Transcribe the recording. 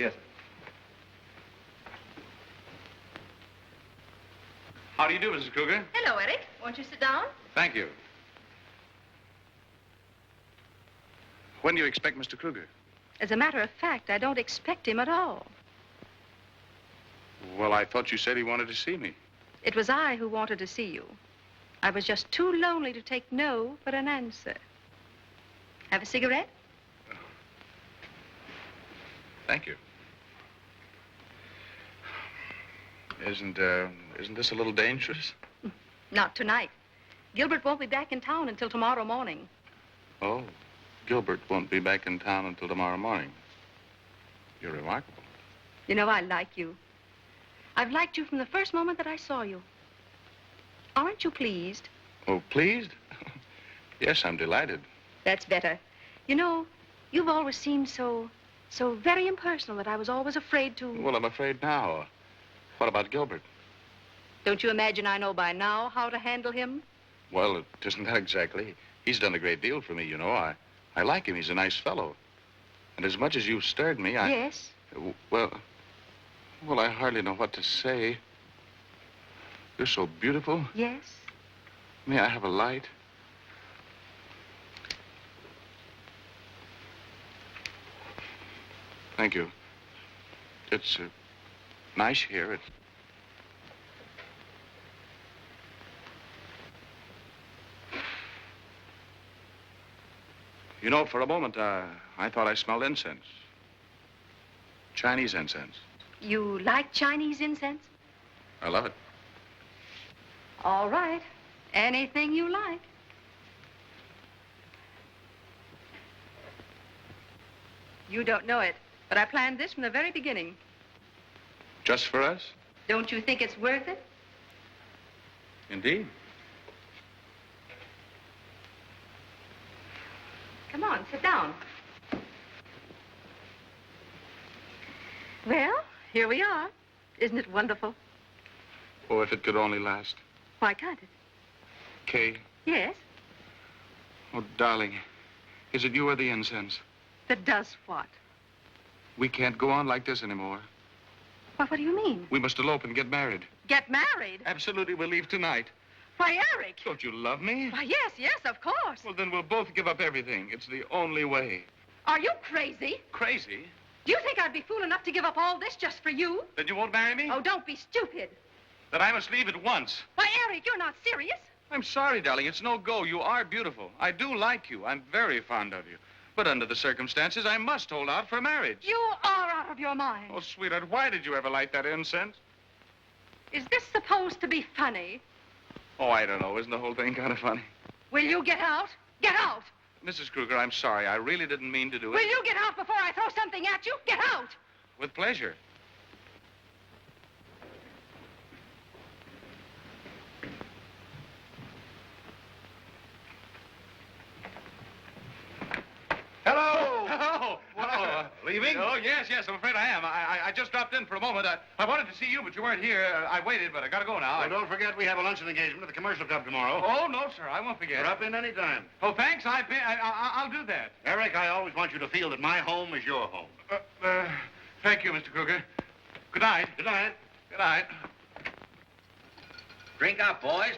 Yes, sir. How do you do, Mrs. Kruger? Hello, Eric. Won't you sit down? Thank you. When do you expect Mr. Kruger? As a matter of fact, I don't expect him at all. Well, I thought you said he wanted to see me. It was I who wanted to see you. I was just too lonely to take no for an answer. Have a cigarette? Thank you. Isn't this a little dangerous? Not tonight. Gilbert won't be back in town until tomorrow morning. Oh, Gilbert won't be back in town until tomorrow morning. You're remarkable. You know, I like you. I've liked you from the first moment that I saw you. Aren't you pleased? Oh, pleased? Yes, I'm delighted. That's better. You know, you've always seemed so very impersonal that I was always afraid to... Well, I'm afraid now. What about Gilbert? Don't you imagine I know by now how to handle him? Well, it isn't that exactly. He's done a great deal for me, you know. I like him. He's a nice fellow. And as much as you've stirred me, Yes? Well, I hardly know what to say. You're so beautiful. Yes? May I have a light? Thank you. It's nice here. You know, for a moment, I thought I smelled incense. Chinese incense. You like Chinese incense? I love it. All right. Anything you like. You don't know it, but I planned this from the very beginning. Just for us? Don't you think it's worth it? Indeed. Come on, sit down. Well, here we are. Isn't it wonderful? Oh, if it could only last. Why can't it? Kay. Yes? Oh, darling. Is it you or the incense? That does what? We can't go on like this anymore. What do you mean? We must elope and get married. Get married? Absolutely, we'll leave tonight. Why, Eric! Don't you love me? Why, yes, of course. Well, then we'll both give up everything. It's the only way. Are you crazy? Crazy? Do you think I'd be fool enough to give up all this just for you? Then you won't marry me? Oh, don't be stupid. Then I must leave at once. Why, Eric, you're not serious. I'm sorry, darling. It's no go. You are beautiful. I do like you. I'm very fond of you. But under the circumstances, I must hold out for marriage. You are out of your mind. Oh, sweetheart, why did you ever light that incense? Is this supposed to be funny? Oh, I don't know. Isn't the whole thing kind of funny? Will you get out? Get out! Mrs. Kruger, I'm sorry. I really didn't mean to do it. Will you get out before I throw something at you? Get out! With pleasure. Hello! Hello! Hello. Leaving? Oh, yes, I'm afraid I am. I just dropped in for a moment. I wanted to see you, but you weren't here. I waited, but I gotta go now. Well, don't forget we have a luncheon engagement at the commercial club tomorrow. Oh, no, sir. I won't forget. Drop in any time. Oh, thanks. I'll do that. Eric, I always want you to feel that my home is your home. Thank you, Mr. Kruger. Good night. Good night. Good night. Drink up, boys.